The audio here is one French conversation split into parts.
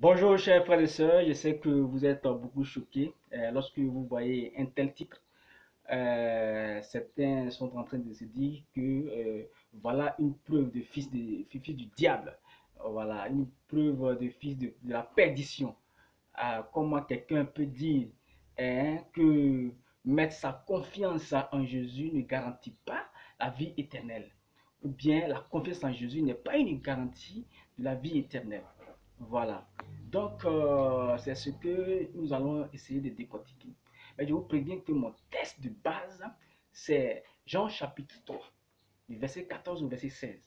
Bonjour chers frères et sœurs, je sais que vous êtes beaucoup choqués lorsque vous voyez un tel titre. Certains sont en train de se dire que voilà une preuve de fils du diable. Voilà une preuve de fils de la perdition. Comment quelqu'un peut dire que mettre sa confiance en Jésus ne garantit pas la vie éternelle, ou bien la confiance en Jésus n'est pas une garantie de la vie éternelle. Voilà. Donc, c'est ce que nous allons essayer de décortiquer. Mais je vous préviens que mon test de base, c'est Jean chapitre 3, du verset 14 au verset 16.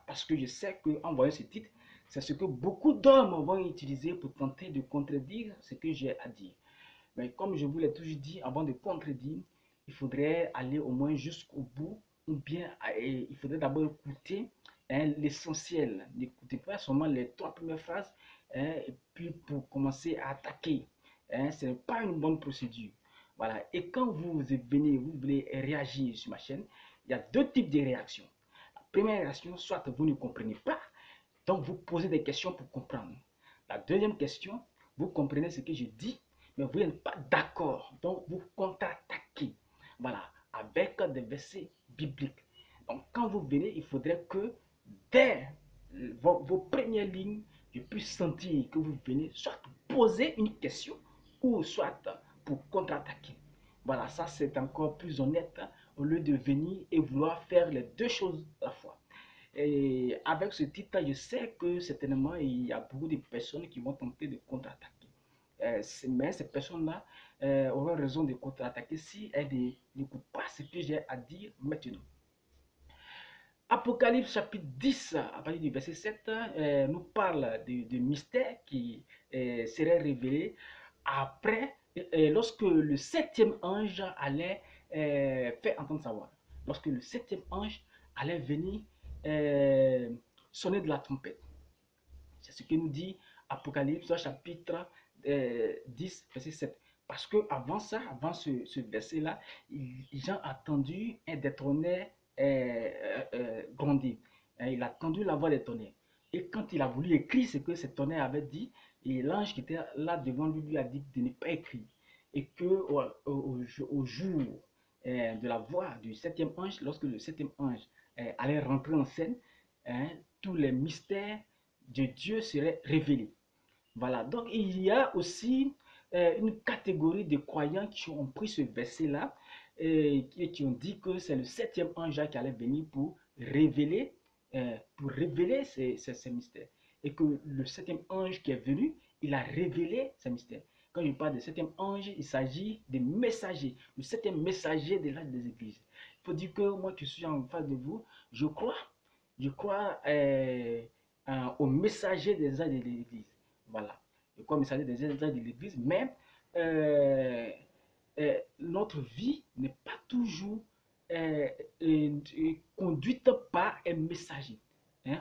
Parce que je sais qu'en voyant ce titre, c'est ce que beaucoup d'hommes vont utiliser pour tenter de contredire ce que j'ai à dire. Mais comme je vous l'ai toujours dit, avant de contredire, il faudrait aller au moins jusqu'au bout, ou bien il faudrait d'abord écouter l'essentiel. N'écoutez pas seulement les trois premières phrases, et puis pour commencer à attaquer. Ce n'est pas une bonne procédure. Voilà. Et quand vous venez, vous voulez réagir sur ma chaîne, il y a deux types de réactions. La première réaction, soit vous ne comprenez pas, donc vous posez des questions pour comprendre. La deuxième question, vous comprenez ce que je dis, mais vous n'êtes pas d'accord. Donc vous contre-attaquez. Voilà, avec des versets bibliques. Donc quand vous venez, il faudrait que dès vos premières lignes, je puisse sentir que vous venez soit pour poser une question ou soit pour contre-attaquer. Voilà, ça c'est encore plus honnête au lieu de venir et vouloir faire les deux choses à la fois. Et avec ce titre, je sais que certainement il y a beaucoup de personnes qui vont tenter de contre-attaquer. Mais ces personnes-là auront raison de contre-attaquer si elles n'écoutent pas ce que j'ai à dire maintenant. Apocalypse chapitre 10, à partir du verset 7, nous parle de mystère qui serait révélé après, lorsque le septième ange allait faire entendre sa voix. Lorsque le septième ange allait venir euh, sonner de la trompette. C'est ce que nous dit Apocalypse chapitre 10, verset 7. Parce que avant ça, avant ce verset-là, Jean a entendu un des tonnerres grondir. Il a entendu la voix des tonnerres. Et quand il a voulu écrire ce que ce tonnerre avait dit, et l'ange qui était là devant lui lui a dit de ne pas écrire. Et que au jour de la voix du septième ange, lorsque le septième ange allait rentrer en scène, tous les mystères de Dieu seraient révélés. Voilà, donc il y a aussi une catégorie de croyants qui ont pris ce verset-là et qui ont dit que c'est le septième ange qui allait venir pour révéler ces mystères. Et que le septième ange qui est venu, il a révélé ces mystères. Quand je parle de septième ange, il s'agit des messagers, le septième messager de l'âge des églises. Il faut dire que moi qui suis en face de vous, je crois au messager des âges de l'église. Voilà. Je crois au messager des âges de l'église, mais notre vie n'est pas toujours euh, conduite par un messager.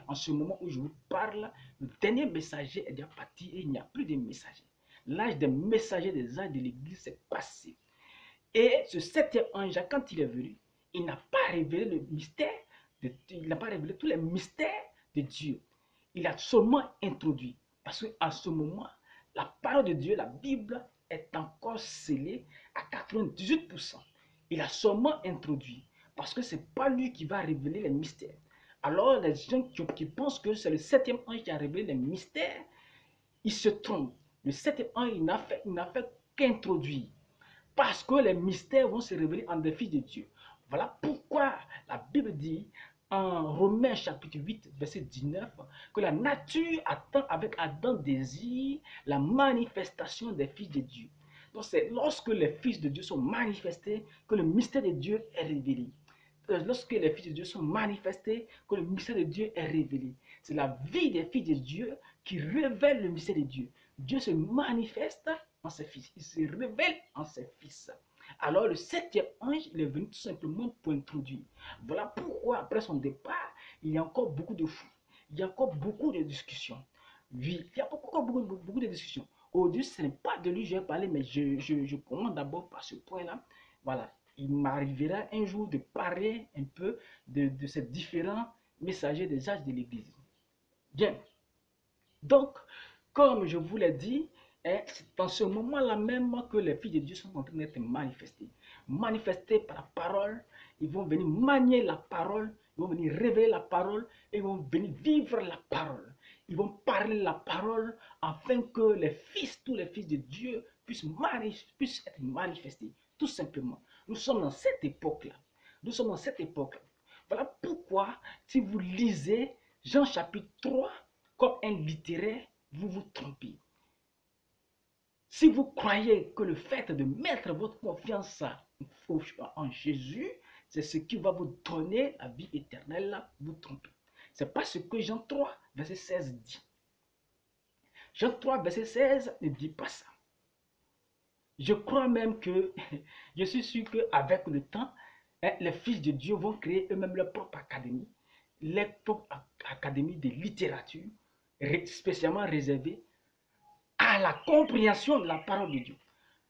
En ce moment où je vous parle, le dernier messager est déjà parti et il n'y a plus de messager. L'âge des messagers des âges de l'église s'est passé. Et ce septième ange, quand il est venu, il n'a pas révélé le mystère, il n'a pas révélé tous les mystères de Dieu. Il a seulement introduit. Parce qu'à ce moment, la parole de Dieu, la Bible, est encore scellée à 98%. Il a seulement introduit. Parce que ce n'est pas lui qui va révéler les mystères. Alors, les gens qui pensent que c'est le septième ange qui a révélé les mystères, ils se trompent. Le septième ange, il n'a fait qu'introduire. Parce que les mystères vont se révéler en des fils de Dieu. Voilà pourquoi la Bible dit en Romains chapitre 8, verset 19, que la nature attend avec ardent désir la manifestation des fils de Dieu. Donc c'est lorsque les fils de Dieu sont manifestés que le mystère de Dieu est révélé. Lorsque les fils de Dieu sont manifestés, que le mystère de Dieu est révélé. C'est la vie des fils de Dieu qui révèle le mystère de Dieu. Dieu se manifeste en ses fils. Il se révèle en ses fils. Alors le septième ange, il est venu tout simplement pour introduire. Voilà pourquoi, après son départ, il y a encore beaucoup de fous. Il y a encore beaucoup de discussions. Oui, il y a encore beaucoup de discussions. Aujourd'hui, ce n'est pas de lui que je vais parler, mais je commence d'abord par ce point-là. Voilà, il m'arrivera un jour de parler un peu de ces différents messagers des âges de l'Église. Bien, donc, Comme je vous l'ai dit, c'est dans ce moment-là même que les filles de Dieu sont en train d'être manifestées. Manifestées par la parole, ils vont venir manier la parole, ils vont venir révéler la parole, et ils vont venir vivre la parole. Ils vont parler la parole afin que les fils, tous les fils de Dieu puissent être manifestés. Tout simplement. Nous sommes dans cette époque-là. Nous sommes dans cette époque-là. Voilà pourquoi, si vous lisez Jean chapitre 3 comme un littéraire, vous vous trompez. Si vous croyez que le fait de mettre votre confiance en Jésus, c'est ce qui va vous donner la vie éternelle, vous trompez. C'est pas ce que Jean 3, verset 16 dit. Jean 3, verset 16 ne dit pas ça. Je crois même que, je suis sûr qu'avec le temps, les fils de Dieu vont créer eux-mêmes leur propre académie, leur propre académie de littérature, spécialement réservée à la compréhension de la parole de Dieu.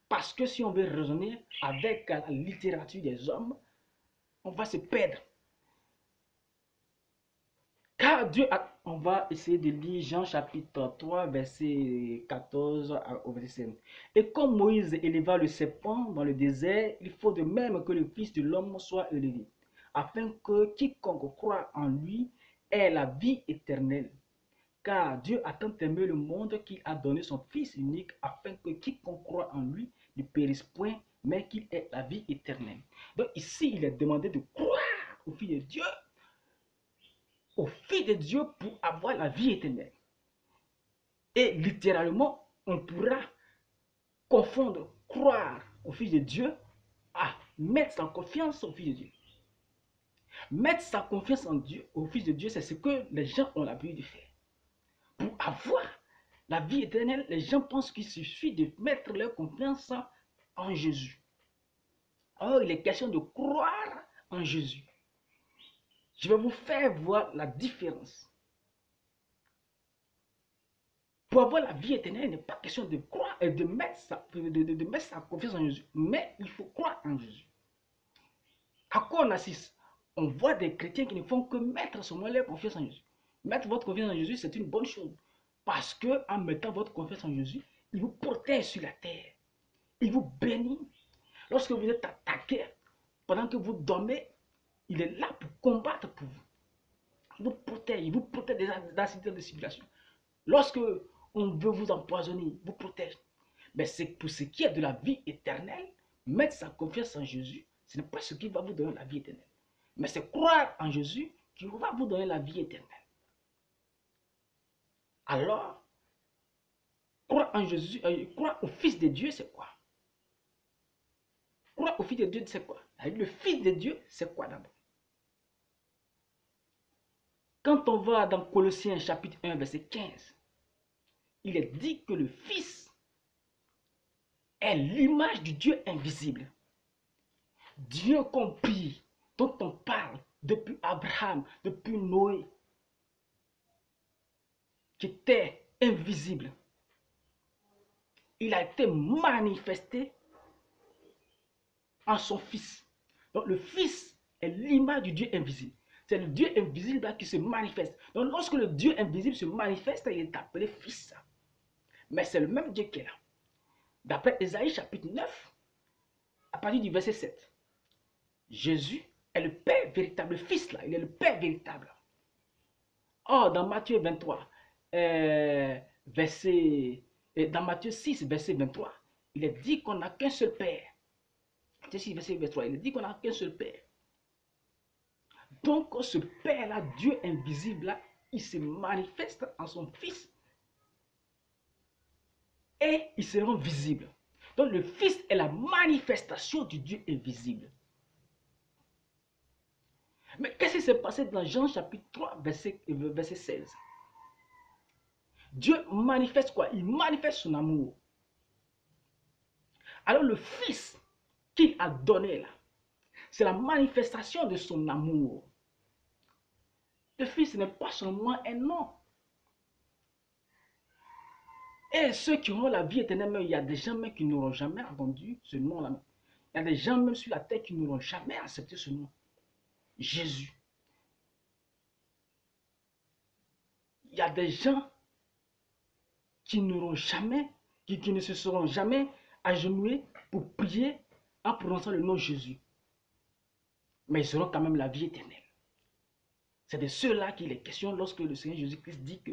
Parce que si on veut raisonner avec la littérature des hommes, on va se perdre. Car Dieu a... On va essayer de lire Jean chapitre 3, verset 14 au verset 5. Et comme Moïse éleva le serpent dans le désert, il faut de même que le Fils de l'homme soit élevé, afin que quiconque croit en lui ait la vie éternelle. Car Dieu a tant aimé le monde qu'il a donné son Fils unique, afin que quiconque croit en lui ne périsse point, mais qu'il ait la vie éternelle. Donc ici, il est demandé de croire au Fils de Dieu, au Fils de Dieu pour avoir la vie éternelle. Et littéralement, on pourra confondre croire au Fils de Dieu à mettre sa confiance au Fils de Dieu. Mettre sa confiance en Dieu, au Fils de Dieu, c'est ce que les gens ont l'habitude de faire. Pour avoir la vie éternelle, les gens pensent qu'il suffit de mettre leur confiance en Jésus. Or, il est question de croire en Jésus. Je vais vous faire voir la différence. Pour avoir la vie éternelle, il n'est pas question de croire et de mettre sa confiance en Jésus, mais il faut croire en Jésus. À quoi on assiste? On voit des chrétiens qui ne font que mettre seulement leur confiance en Jésus. Mettre votre confiance en Jésus, c'est une bonne chose. Parce que en mettant votre confiance en Jésus, il vous protège sur la terre. Il vous bénit. Lorsque vous êtes attaqué, pendant que vous dormez, il est là pour combattre pour vous. Il vous protège des accidents de circulation. Lorsque on veut vous empoisonner, il vous protège. Mais c'est pour ce qui est de la vie éternelle, mettre sa confiance en Jésus, ce n'est pas ce qui va vous donner la vie éternelle. Mais c'est croire en Jésus qui va vous donner la vie éternelle. Alors, croire en Jésus, croire au Fils de Dieu, c'est quoi? Croire au Fils de Dieu, c'est quoi? Le Fils de Dieu, c'est quoi d'abord? Quand on va dans Colossiens chapitre 1, verset 15, il est dit que le Fils est l'image du Dieu invisible. Dieu compris, dont on parle depuis Abraham, depuis Noé, qui était invisible. Il a été manifesté en son Fils. Donc le Fils est l'image du Dieu invisible. C'est le Dieu invisible qui se manifeste. Donc lorsque le Dieu invisible se manifeste, il est appelé Fils. Mais c'est le même Dieu qui est là. D'après Ésaïe chapitre 9, à partir du verset 7, Jésus est le Père véritable, le Fils là, il est le Père véritable. Or, dans Matthieu 23, dans Matthieu 6, verset 23, il est dit qu'on n'a qu'un seul Père. Matthieu 6, verset 23, il est dit qu'on n'a qu'un seul Père. Donc, ce Père-là, Dieu invisible, là, il se manifeste en son Fils et il se rend visible. Donc, le Fils est la manifestation du Dieu invisible. Mais qu'est-ce qui s'est passé dans Jean chapitre 3, verset 16? Dieu manifeste quoi? Il manifeste son amour. Alors le Fils qu'il a donné là, c'est la manifestation de son amour. Le Fils n'est pas seulement un nom. Et ceux qui auront la vie éternelle, il y a des gens même qui n'auront jamais entendu ce nom-là. Il y a des gens même sur la terre qui n'auront jamais accepté ce nom. Jésus. Il y a des gens qui n'auront jamais, qui ne se seront jamais agenouillés pour prier en prononçant le nom de Jésus. Mais ils auront quand même la vie éternelle. C'est de ceux-là qu'il est question lorsque le Seigneur Jésus-Christ dit que,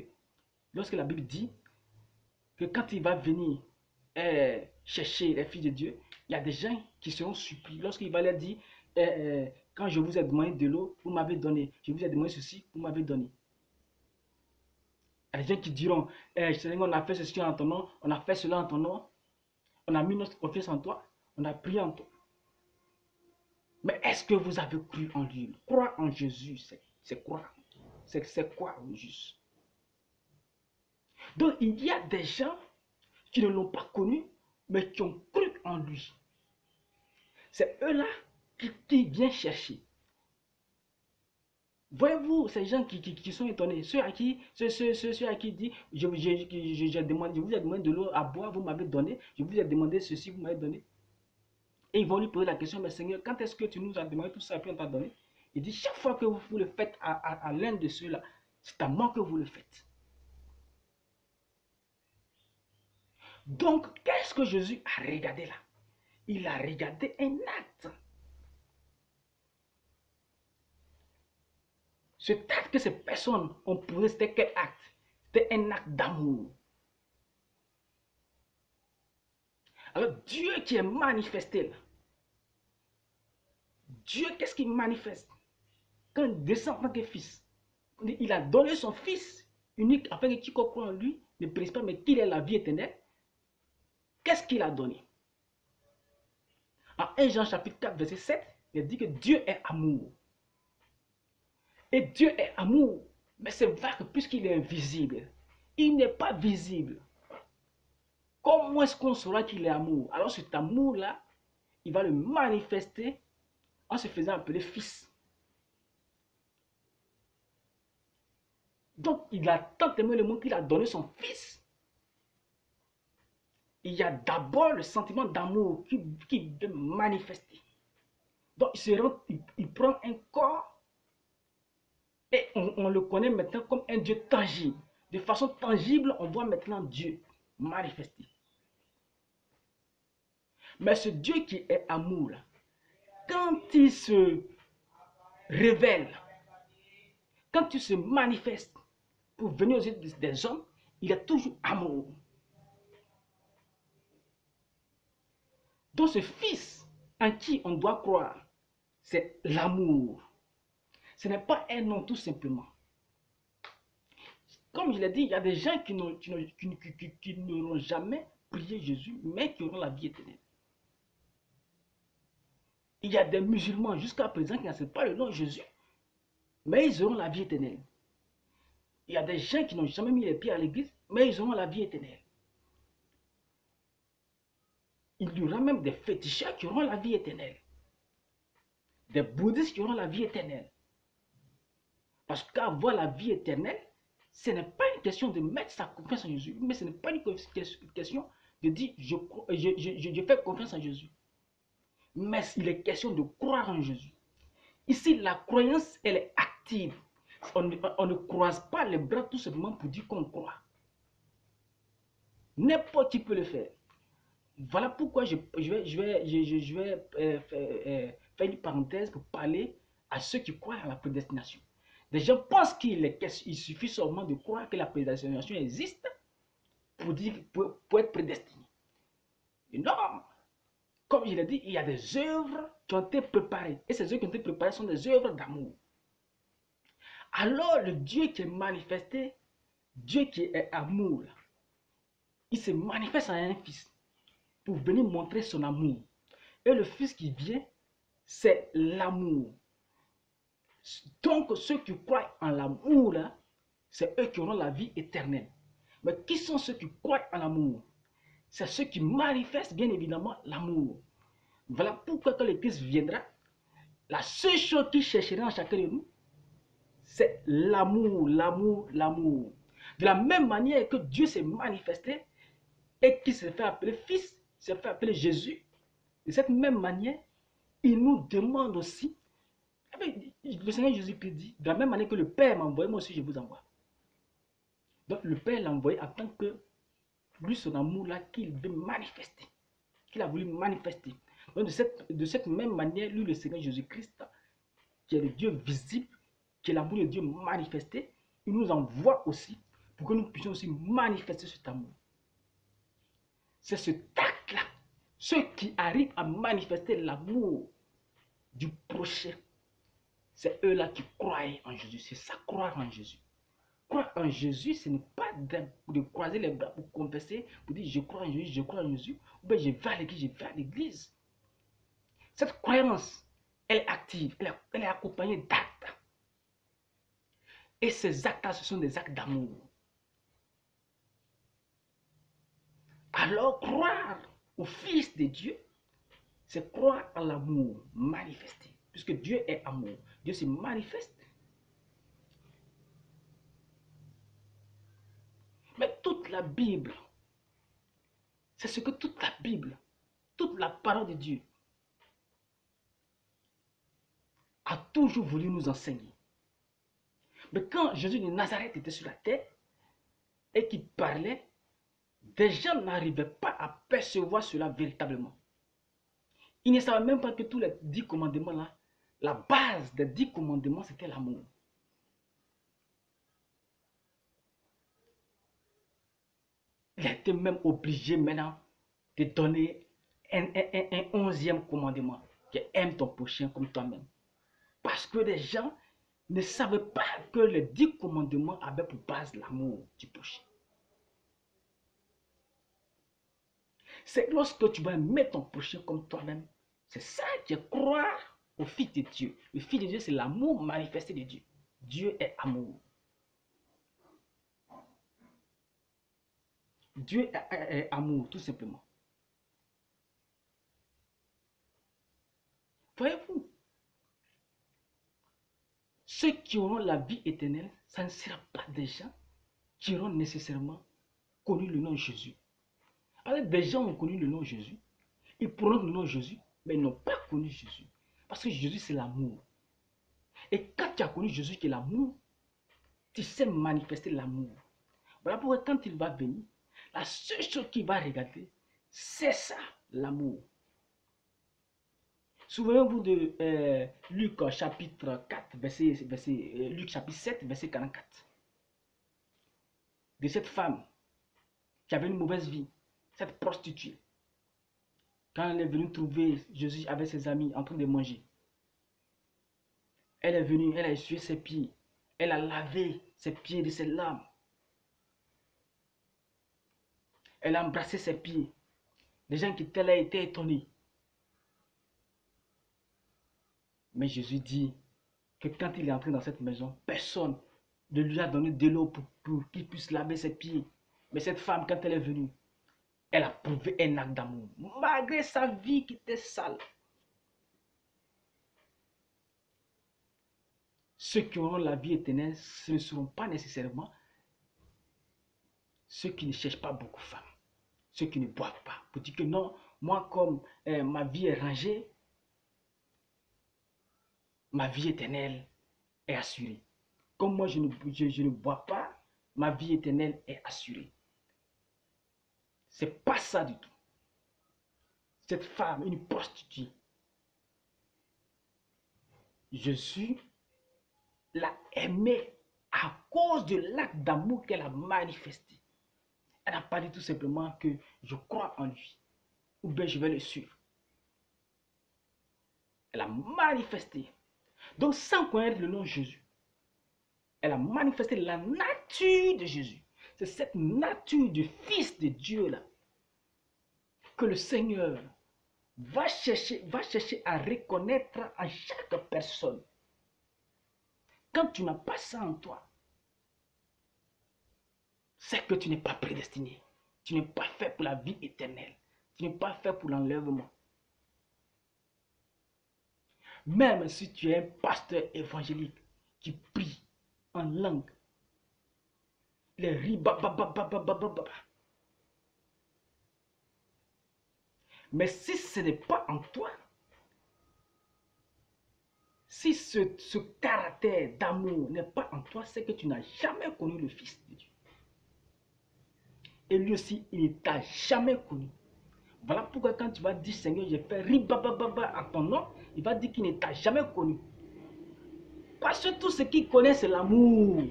lorsque la Bible dit que quand il va venir chercher les filles de Dieu, il y a des gens qui seront surpris. Lorsqu'il va leur dire, quand je vous ai demandé de l'eau, vous m'avez donné. Je vous ai demandé ceci, vous m'avez donné. Il y a des gens qui diront, Seigneur, on a fait ceci en ton nom, on a fait cela en ton nom, on a mis notre confiance en toi, on a prié en toi. Mais est-ce que vous avez cru en lui? Croire en Jésus, c'est croire. C'est quoi au juste? Donc il y a des gens qui ne l'ont pas connu, mais qui ont cru en lui. C'est eux-là qui viennent chercher. Voyez-vous ces gens qui sont étonnés, ceux à qui dit, je vous ai demandé de l'eau à boire, vous m'avez donné, je vous ai demandé ceci, vous m'avez donné. Et ils vont lui poser la question, mais Seigneur, quand est-ce que tu nous as demandé tout ça et puis on t'a donné? Il dit, chaque fois que vous le faites à l'un de ceux-là, c'est à moi que vous le faites. Donc, qu'est-ce que Jésus a regardé là? Il a regardé un acte. Cet acte que ces personnes ont posé, c'était quel acte? C'était un acte d'amour. Alors, Dieu qui est manifesté là, Dieu, qu'est-ce qu'il manifeste? Quand il descend en tant que fils, il a donné son fils unique afin que quiconque croit en lui ne périsse pas, mais qu'il ait la vie éternelle. Qu'est-ce qu'il a donné? En 1 Jean chapitre 4, verset 7, il dit que Dieu est amour. Et Dieu est amour, mais c'est vrai que puisqu'il est invisible, il n'est pas visible. Comment est-ce qu'on saura qu'il est amour? Alors cet amour-là, il va le manifester en se faisant appeler fils. Donc il a tant aimé le monde qu'il a donné son fils. Il y a d'abord le sentiment d'amour qui veut manifester. Donc il prend un corps et on le connaît maintenant comme un Dieu tangible. De façon tangible, on voit maintenant Dieu manifester. Mais ce Dieu qui est amour, là, quand il se révèle, quand il se manifeste pour venir aux yeux des hommes, il est toujours amour. Donc ce fils en qui on doit croire, c'est l'amour. Ce n'est pas un nom tout simplement. Comme je l'ai dit, il y a des gens qui n'auront jamais prié Jésus, mais qui auront la vie éternelle. Il y a des musulmans jusqu'à présent qui n'acceptent pas le nom de Jésus, mais ils auront la vie éternelle. Il y a des gens qui n'ont jamais mis les pieds à l'église, mais ils auront la vie éternelle. Il y aura même des fétichistes qui auront la vie éternelle. Des bouddhistes qui auront la vie éternelle. Parce qu'avoir la vie éternelle, ce n'est pas une question de mettre sa confiance en Jésus, mais ce n'est pas une question de dire je fais confiance en Jésus. Mais il est question de croire en Jésus. Ici, la croyance, elle est active. On ne croise pas les bras tout simplement pour dire qu'on croit. N'importe qui peut le faire. Voilà pourquoi je vais faire une parenthèse pour parler à ceux qui croient à la prédestination. Les gens pensent qu'il suffit seulement de croire que la prédestination existe pour être prédestiné. Et non! Comme je l'ai dit, il y a des œuvres qui ont été préparées. Et ces œuvres qui ont été préparées sont des œuvres d'amour. Alors le Dieu qui est manifesté, Dieu qui est amour, il se manifeste en un fils pour venir montrer son amour. Et le fils qui vient, c'est l'amour. Donc ceux qui croient en l'amour, c'est eux qui auront la vie éternelle. Mais qui sont ceux qui croient en l'amour? C'est ceux qui manifestent bien évidemment l'amour. Voilà pourquoi quand le Christ viendra, la seule chose qu'il cherchera en chacun de nous, c'est l'amour, l'amour, l'amour. De la même manière que Dieu s'est manifesté et qu'il s'est fait appeler Fils, s'est fait appeler Jésus, de cette même manière, il nous demande aussi, le Seigneur Jésus-Christ dit, de la même manière que le Père m'a envoyé, moi aussi je vous envoie. Donc le Père l'a envoyé en tant que lui, son amour-là qu'il veut manifester, qu'il a voulu manifester. Donc, de cette même manière, lui, le Seigneur Jésus-Christ, qui est le Dieu visible, qui est l'amour de Dieu manifesté, il nous envoie aussi pour que nous puissions aussi manifester cet amour. C'est ce acte-là, ceux qui arrivent à manifester l'amour du prochain, c'est eux-là qui croient en Jésus. C'est ça, croire en Jésus. Croire en Jésus, ce n'est pas de croiser les bras pour confesser, pour dire je crois en Jésus, je crois en Jésus, ou bien je vais à l'église, je vais à l'église. Cette croyance, elle est active, elle est accompagnée d'actes. Et ces actes-là, ce sont des actes d'amour. Alors, croire au Fils de Dieu, c'est croire en l'amour manifesté. Puisque Dieu est amour, Dieu se manifeste. Mais toute la Bible, c'est ce que toute la Bible, toute la parole de Dieu a toujours voulu nous enseigner. Mais quand Jésus de Nazareth était sur la terre et qu'il parlait, des gens n'arrivaient pas à percevoir cela véritablement. Ils ne savaient même pas que tous les 10 commandements-là, la base des 10 commandements, c'était l'amour. Il a été même obligé maintenant de donner un 11e commandement, qui est aime ton prochain comme toi-même. Parce que les gens ne savaient pas que les 10 commandements avaient pour base l'amour du prochain. C'est lorsque tu vas aimer ton prochain comme toi-même, c'est ça qui est croire au Fils de Dieu. Le Fils de Dieu, c'est l'amour manifesté de Dieu. Dieu est amour. Dieu est amour, tout simplement. Voyez-vous, ceux qui auront la vie éternelle, ça ne sera pas des gens qui auront nécessairement connu le nom de Jésus. Alors, des gens ont connu le nom de Jésus, ils prononcent le nom de Jésus, mais ils n'ont pas connu Jésus. Parce que Jésus, c'est l'amour. Et quand tu as connu Jésus qui est l'amour, tu sais manifester l'amour. Voilà pourquoi quand il va venir, la seule chose qu'il va regarder, c'est ça, l'amour. Souvenez-vous de Luc chapitre 4, Luc chapitre 7, verset 44. De cette femme qui avait une mauvaise vie, cette prostituée. Quand elle est venue trouver Jésus avec ses amis en train de manger, elle est venue, elle a essuyé ses pieds, elle a lavé ses pieds de ses larmes. Elle a embrassé ses pieds. Les gens qui étaient là étaient étonnés. Mais Jésus dit que quand il est entré dans cette maison, personne ne lui a donné de l'eau pour qu'il puisse laver ses pieds. Mais cette femme, quand elle est venue, elle a prouvé un acte d'amour, malgré sa vie qui était sale. Ceux qui auront la vie éternelle, ce ne seront pas nécessairement ceux qui ne cherchent pas beaucoup de femmes, ceux qui ne boivent pas. Pour dire que non, moi comme ma vie est rangée, ma vie éternelle est assurée. Comme moi je ne bois pas, ma vie éternelle est assurée. C'est pas ça du tout. Cette femme, une prostituée, Jésus l'a aimée à cause de l'acte d'amour qu'elle a manifesté. Elle n'a pas dit tout simplement que je crois en lui, ou bien je vais le suivre. Elle a manifesté. Donc sans connaître le nom de Jésus, elle a manifesté la nature de Jésus. C'est cette nature du Fils de Dieu là que le Seigneur va chercher à reconnaître en chaque personne. Quand tu n'as pas ça en toi, c'est que tu n'es pas prédestiné. Tu n'es pas fait pour la vie éternelle. Tu n'es pas fait pour l'enlèvement. Même si tu es un pasteur évangélique qui prie en langue, les ribababababababa. Mais si ce n'est pas en toi, si ce caractère d'amour n'est pas en toi, c'est que tu n'as jamais connu le Fils de Dieu. Et lui aussi, il ne t'a jamais connu. Voilà pourquoi quand tu vas dire Seigneur, j'ai fait ribababa à ton nom, il va dire qu'il ne t'a jamais connu. Parce que tout ce qu'il connaît, c'est l'amour.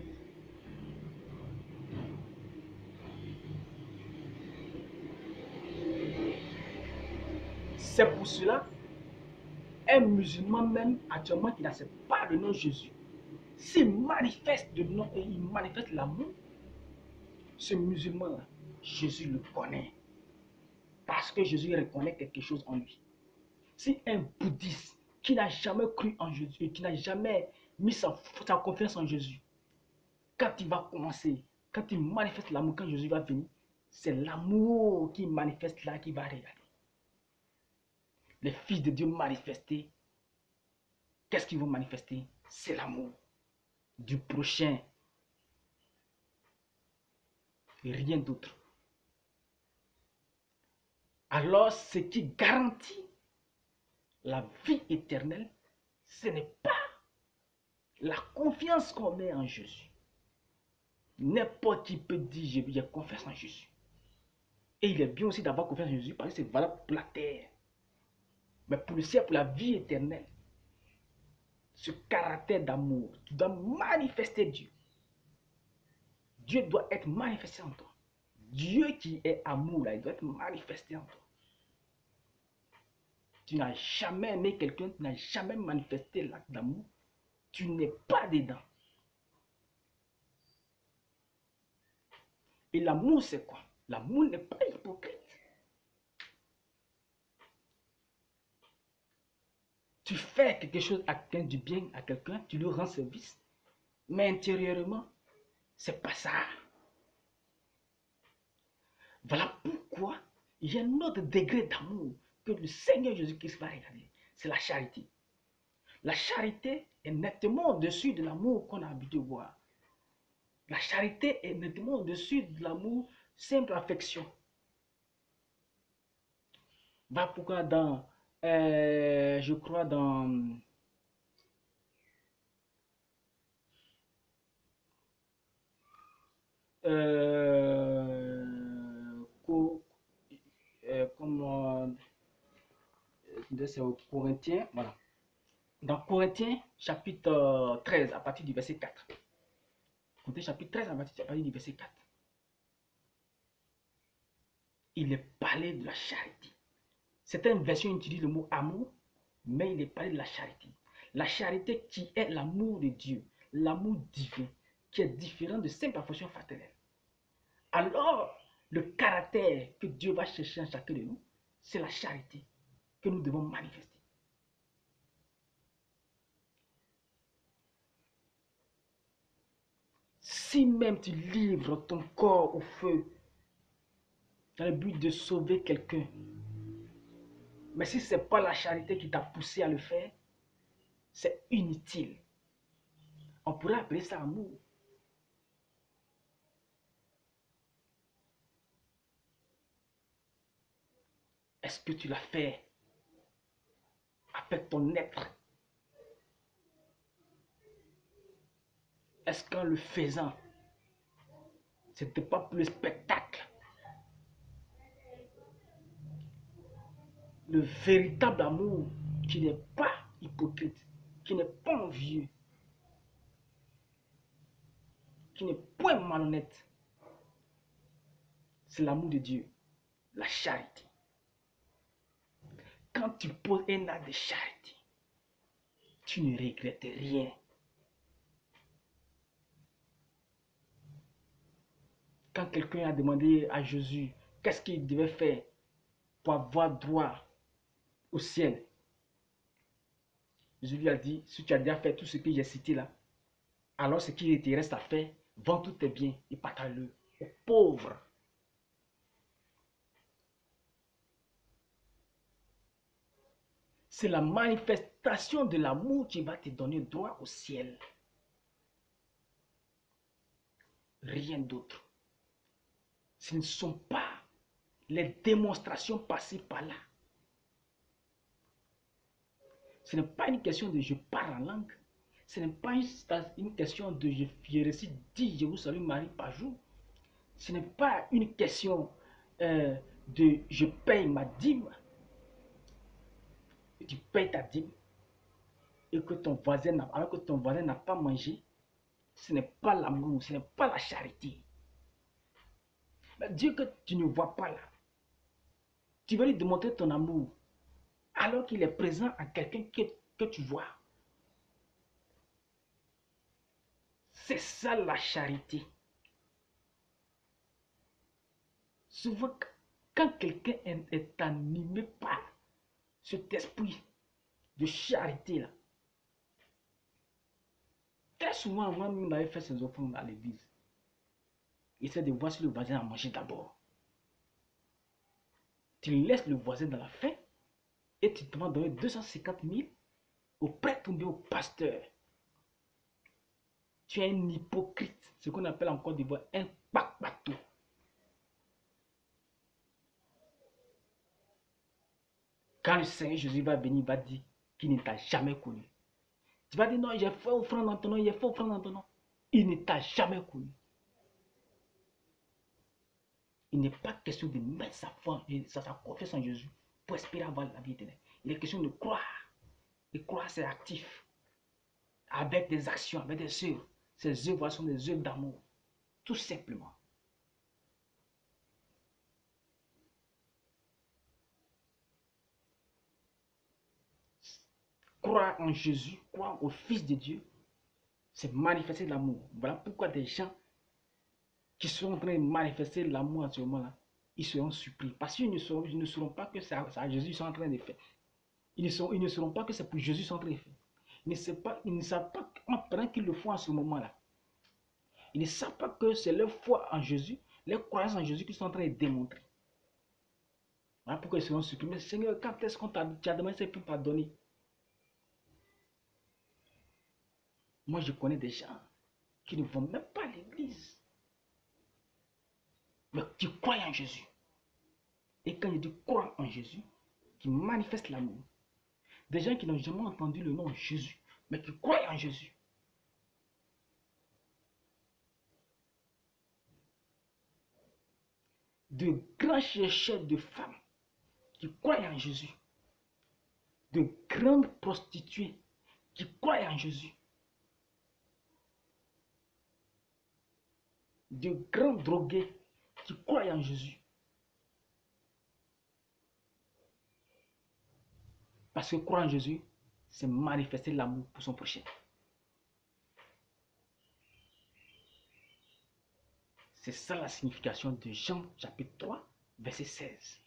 C'est pour cela, un musulman même actuellement qui n'accepte pas le nom de Jésus, s'il manifeste le nom et il manifeste l'amour, ce musulman-là, Jésus le connaît. Parce que Jésus reconnaît quelque chose en lui. Si un bouddhiste qui n'a jamais cru en Jésus et qui n'a jamais mis sa confiance en Jésus, quand il va commencer, quand il manifeste l'amour, quand Jésus va venir, c'est l'amour qui manifeste là qui va regarder. Les fils de Dieu manifestés, qu'est-ce qu'ils vont manifester? C'est l'amour du prochain. Et rien d'autre. Alors, ce qui garantit la vie éternelle, ce n'est pas la confiance qu'on met en Jésus. N'importe qui peut dire j'ai confiance en Jésus. Et il est bien aussi d'avoir confiance en Jésus parce que c'est valable pour la terre. Mais pour le ciel, pour la vie éternelle, ce caractère d'amour, tu dois manifester Dieu. Dieu doit être manifesté en toi. Dieu qui est amour, là, il doit être manifesté en toi. Tu n'as jamais aimé quelqu'un, tu n'as jamais manifesté l'acte d'amour, tu n'es pas dedans. Et l'amour, c'est quoi? L'amour n'est pas hypocrite. Tu fais quelque chose à quelqu'un, du bien à quelqu'un, tu lui rends service, mais intérieurement, c'est pas ça. Voilà pourquoi il y a un autre degré d'amour que le Seigneur Jésus-Christ va regarder. C'est la charité. La charité est nettement au-dessus de l'amour qu'on a habitué de voir. La charité est nettement au-dessus de l'amour, simple affection. Voilà pourquoi dans, je crois dans comme c'est au Corinthiens, voilà. Dans Corinthiens chapitre 13 à partir du verset 4. Corinthiens chapitre 13 à partir du verset 4. Il est parlé de la charité. Certaines versions utilisent le mot amour, mais il est parlé de la charité. La charité qui est l'amour de Dieu, l'amour divin, qui est différent de simple affection fraternelle. Alors, le caractère que Dieu va chercher en chacun de nous, c'est la charité que nous devons manifester. Si même tu livres ton corps au feu dans le but de sauver quelqu'un, mais si ce n'est pas la charité qui t'a poussé à le faire, c'est inutile. On pourrait appeler ça amour. Est-ce que tu l'as fait avec ton être? Est-ce qu'en le faisant, ce n'était pas pour le spectacle? Le véritable amour qui n'est pas hypocrite, qui n'est pas envieux, qui n'est point malhonnête, c'est l'amour de Dieu, la charité. Quand tu poses un acte de charité, tu ne regrettes rien. Quand quelqu'un a demandé à Jésus qu'est-ce qu'il devait faire pour avoir droit au ciel, Jésus lui a dit, si tu as déjà fait tout ce que j'ai cité là, alors ce qu'il te reste à faire, vends tous tes biens et partage-le aux pauvres. C'est la manifestation de l'amour qui va te donner droit au ciel. Rien d'autre. Ce ne sont pas les démonstrations passées par là. Ce n'est pas une question de je parle en langue. Ce n'est pas une question de je récite 10 Je vous salue Marie par jour. Ce n'est pas une question de je paye ma dîme, tu payes ta dîme et que ton voisin alors que ton voisin n'a pas mangé. Ce n'est pas l'amour, ce n'est pas la charité. Mais Dieu que tu ne vois pas là, tu vas lui démontrer ton amour alors qu'il est présent à quelqu'un que tu vois. C'est ça la charité. Souvent, quand quelqu'un est animé par cet esprit de charité là, très souvent, moi-même, j'avais fait ses offrandes à l'église. Essaie de voir si le voisin a mangé d'abord. Tu laisses le voisin dans la faim et tu te vas donner 250 000 au prêtre ou bien au pasteur. Tu es un hypocrite, ce qu'on appelle en Côte d'Ivoire un papato. Quand le Seigneur Jésus va venir, il va dire qu'il ne t'a jamais connu. Tu vas dire non, j'ai fait offrande dans ton nom, j'ai fait offrande dans ton nom. Il ne t'a jamais connu. Il n'est pas question de mettre sa foi, sa confiance en Jésus pour espérer avoir la vie éternelle. Il est question de croire. Et croire, c'est actif. Avec des actions, avec des œuvres. Ces œuvres sont des œuvres d'amour. Tout simplement. Croire en Jésus, croire au Fils de Dieu, c'est manifester l'amour. Voilà pourquoi des gens qui sont en train de manifester l'amour à ce moment-là, ils seront surpris. Parce qu'ils ne sauront pas que c'est à Jésus qu'ils sont en train de faire. Ils ne sauront pas que c'est pour Jésus qu'ils sont en train de faire. Ils ne savent pas pendant qu'ils le font à ce moment-là. Ils ne savent pas que c'est leur foi en Jésus, leur croyance en Jésus qu'ils sont en train de démontrer. Voilà pourquoi ils seront surpris. Mais Seigneur, quand est-ce qu'on t'a demandé pour pardonner? Moi, je connais des gens qui ne vont même pas à l'église, mais qui croient en Jésus. Et quand je dis croire en Jésus, qui manifestent l'amour. Des gens qui n'ont jamais entendu le nom Jésus, mais qui croient en Jésus. De grands chercheurs de femmes qui croient en Jésus. De grandes prostituées qui croient en Jésus. De grands drogués qui croient en Jésus. Parce que croire en Jésus, c'est manifester l'amour pour son prochain. C'est ça la signification de Jean chapitre 3, verset 16.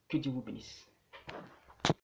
Que Dieu vous bénisse.